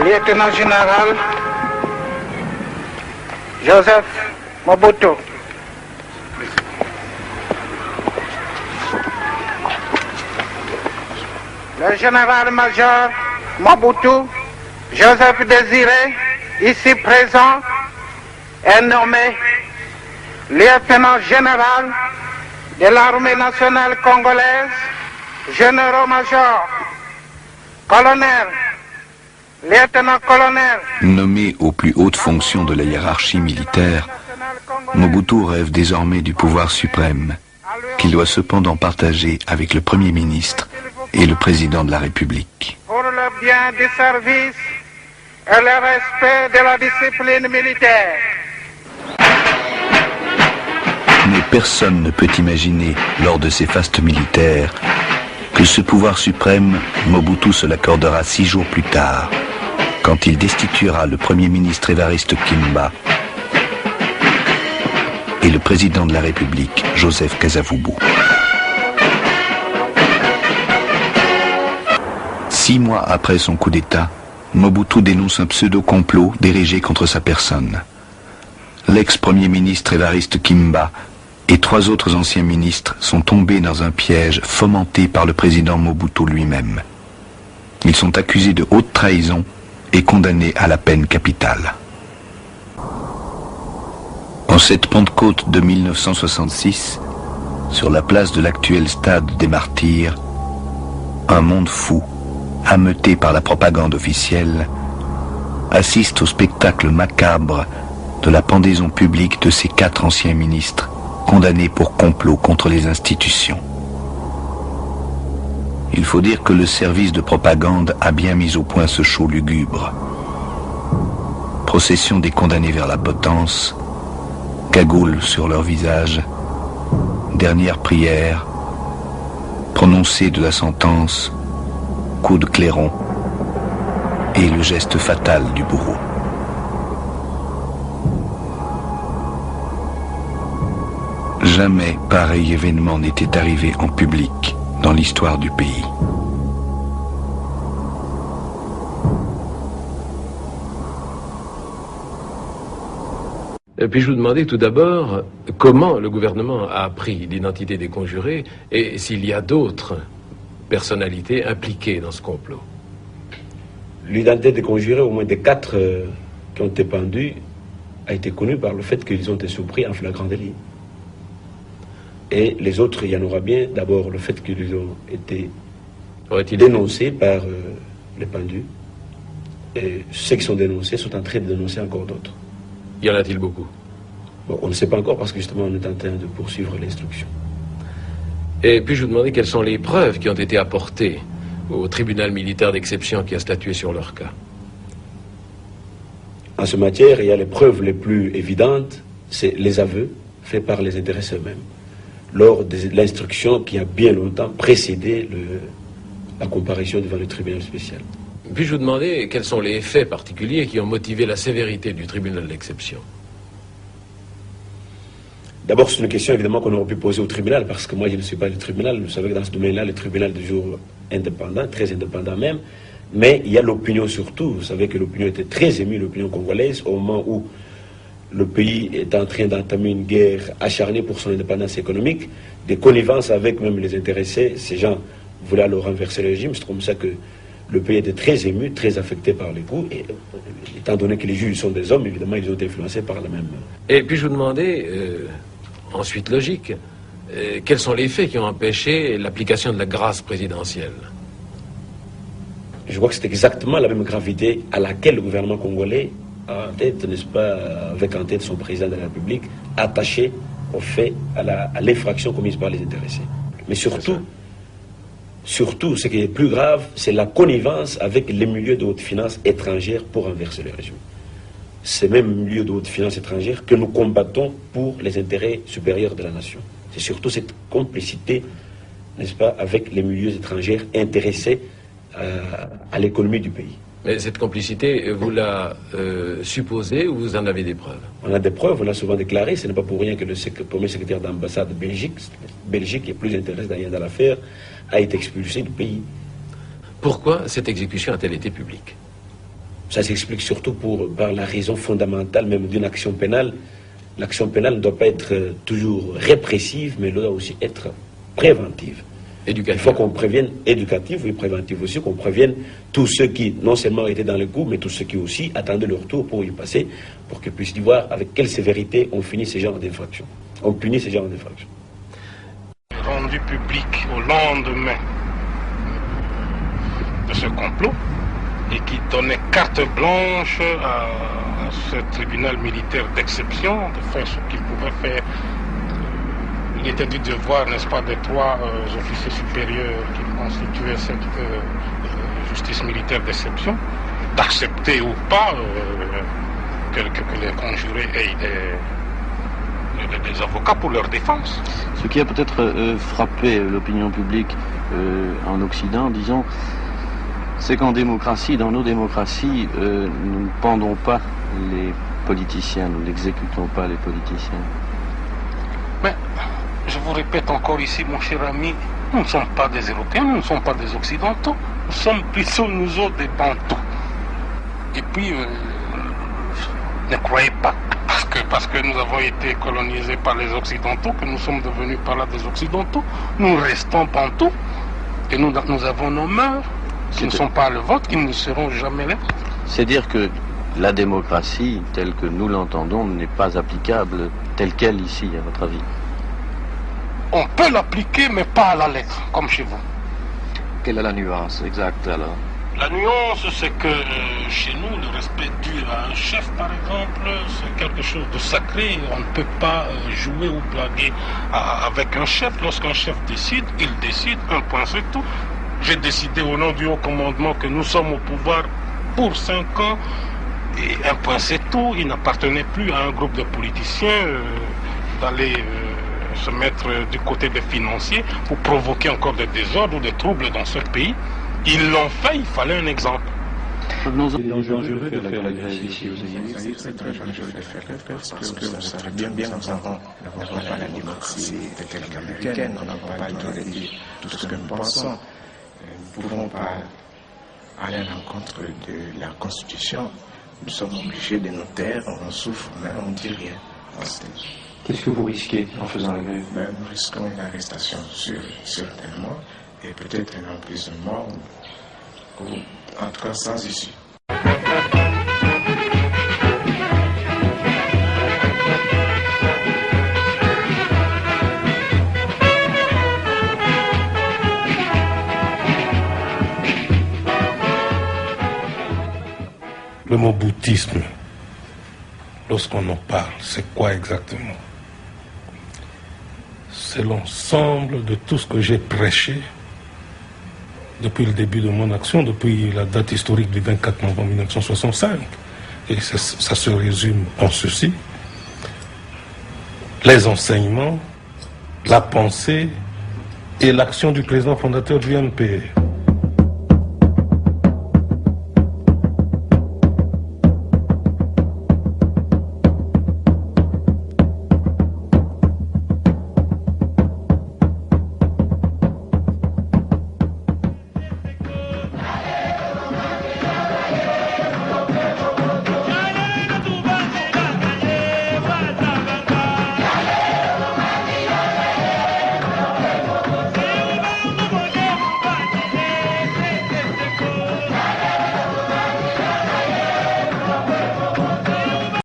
lieutenant général Joseph Mobutu. Le général-major Mobutu, Joseph Désiré, ici présent, est nommé lieutenant général de l'armée nationale congolaise, général-major, colonel, lieutenant-colonel. Nommé aux plus hautes fonctions de la hiérarchie militaire, Mobutu rêve désormais du pouvoir suprême, qu'il doit cependant partager avec le Premier ministre et le Président de la République. Pour le bien du service et le respect de la discipline militaire. Mais personne ne peut imaginer, lors de ces fastes militaires, que ce pouvoir suprême, Mobutu se l'accordera 6 jours plus tard, quand il destituera le Premier ministre Évariste Kimba et le Président de la République, Joseph Kasavubu. 6 mois après son coup d'État, Mobutu dénonce un pseudo-complot dirigé contre sa personne. L'ex-premier ministre Évariste Kimba et 3 autres anciens ministres sont tombés dans un piège fomenté par le président Mobutu lui-même. Ils sont accusés de haute trahison et condamnés à la peine capitale. En cette Pentecôte de 1966, sur la place de l'actuel stade des Martyrs, un monde fou, ameuté par la propagande officielle, assiste au spectacle macabre de la pendaison publique de ces 4 anciens ministres condamnés pour complot contre les institutions. Il faut dire que le service de propagande a bien mis au point ce show lugubre. Procession des condamnés vers la potence, cagoule sur leur visage, dernière prière, prononcé de la sentence, coup de clairon et le geste fatal du bourreau. Jamais pareil événement n'était arrivé en public dans l'histoire du pays. Puis-je vous demander tout d'abord comment le gouvernement a appris l'identité des conjurés et s'il y a d'autres personnalités impliquées dans ce complot? L'identité des conjurés, au moins des 4 qui ont été pendus, a été connue par le fait qu'ils ont été surpris en flagrant délit. Et les autres, il y en aura bien. D'abord, le fait qu'ils ont été dénoncés par les pendus. Et ceux qui sont dénoncés sont en train de dénoncer encore d'autres. Y en a-t-il beaucoup? Bon, on ne sait pas encore parce que justement on est en train de poursuivre l'instruction. Et puis je vous demander quelles sont les preuves qui ont été apportées au tribunal militaire d'exception qui a statué sur leur cas. En ce matière, il y a les preuves les plus évidentes, c'est les aveux faits par les intéressés eux-mêmes lors de l'instruction qui a bien longtemps précédé la comparution devant le tribunal spécial. Puis-je vous demander quels sont les faits particuliers qui ont motivé la sévérité du tribunal d'exception? D'abord, c'est une question évidemment qu'on aurait pu poser au tribunal, parce que moi je ne suis pas le tribunal. Vous savez que dans ce domaine-là, le tribunal est toujours indépendant, très indépendant même. Mais il y a l'opinion surtout. Vous savez que l'opinion était très émue, l'opinion congolaise, au moment où le pays est en train d'entamer une guerre acharnée pour son indépendance économique, des connivences avec même les intéressés. Ces gens voulaient alors renverser le régime. C'est comme ça que le pays était très ému, très affecté par les coups. Et étant donné que les juges sont des hommes, évidemment, ils ont été influencés par la même... Et puis je vous demandais, ensuite logique, quels sont les faits qui ont empêché l'application de la grâce présidentielle? Je crois que c'est exactement la même gravité à laquelle le gouvernement congolais a en tête, n'est-ce pas, avec en tête son président de la République, attaché au fait, à l'infraction commise par les intéressés. Mais surtout, ce qui est plus grave, c'est la connivence avec les milieux de haute finance étrangères pour renverser le régime. Ces mêmes milieux de haute finance étrangères que nous combattons pour les intérêts supérieurs de la nation. C'est surtout cette complicité, n'est-ce pas, avec les milieux étrangers intéressés à l'économie du pays. Mais cette complicité, vous la supposez ou vous en avez des preuves? On a des preuves, on l'a souvent déclaré. Ce n'est pas pour rien que le premier secrétaire d'ambassade de Belgique, qui est plus intéressé dans l'affaire, a été expulsé du pays. Pourquoi cette exécution a-t-elle été publique? Ça s'explique surtout par la raison fondamentale même d'une action pénale. L'action pénale ne doit pas être toujours répressive, mais elle doit aussi être préventive. Éducative. Il faut qu'on prévienne, éducative et préventive aussi, qu'on prévienne tous ceux qui non seulement étaient dans le coup, mais tous ceux qui aussi attendaient leur tour pour y passer, pour qu'ils puissent y voir avec quelle sévérité on finit ces genres d'infractions. On punit ces genres d'infractions. Rendu public au lendemain de ce complot et qui donnait carte blanche à ce tribunal militaire d'exception de faire ce qu'il pouvait faire. Il était du devoir, n'est-ce pas, des trois officiers supérieurs qui constituaient cette justice militaire d'exception, d'accepter ou pas que les conjurés aient des avocats pour leur défense. Ce qui a peut-être frappé l'opinion publique en Occident, disons, c'est qu'en démocratie, dans nos démocraties, nous ne pendons pas les politiciens, nous n'exécutons pas les politiciens. Mais, je vous répète encore ici, mon cher ami, nous ne sommes pas des Européens, nous ne sommes pas des Occidentaux, nous sommes plutôt nous autres des Bantous. Et puis, ne croyez pas, parce que nous avons été colonisés par les Occidentaux, que nous sommes devenus par là des Occidentaux, nous restons Bantous, et nous avons nos mœurs, qui ne sont pas le vôtre, qui ne seront jamais les vôtres. C'est dire que la démocratie, telle que nous l'entendons, n'est pas applicable telle qu'elle ici, à votre avis? On peut l'appliquer, mais pas à la lettre, comme chez vous. Quelle est la nuance exacte alors? La nuance, c'est que chez nous, le respect dû à un chef, par exemple, c'est quelque chose de sacré. On ne peut pas jouer ou blaguer avec un chef. Lorsqu'un chef décide, il décide, un point c'est tout. J'ai décidé au nom du haut commandement que nous sommes au pouvoir pour 5 ans. Et un point c'est tout. Il n'appartenait plus à un groupe de politiciens d'aller se mettre du côté des financiers pour provoquer encore des désordres ou des troubles dans ce pays. Ils l'ont fait, il fallait un exemple. C'est dangereux de faire la grève ici aux États-Unis. C'est très dangereux de faire la grève parce que vous savez bien, nous n'avons pas la démocratie telle qu'américaine, nous n'avons pas le droit de dire tout ce que nous pensons. Nous ne pouvons pas aller à l'encontre de la Constitution. Nous sommes obligés de nous taire, on souffre, mais on ne dit rien. Qu'est-ce que vous risquez en faisant la grève? Nous risquons une arrestation certainement, et peut-être un emprisonnement, ou en tout cas sans issue. Le mot bouddhisme, lorsqu'on en parle, c'est quoi exactement? C'est l'ensemble de tout ce que j'ai prêché depuis le début de mon action, depuis la date historique du 24 novembre 1965. Et ça se résume en ceci: les enseignements, la pensée et l'action du président fondateur du MPR.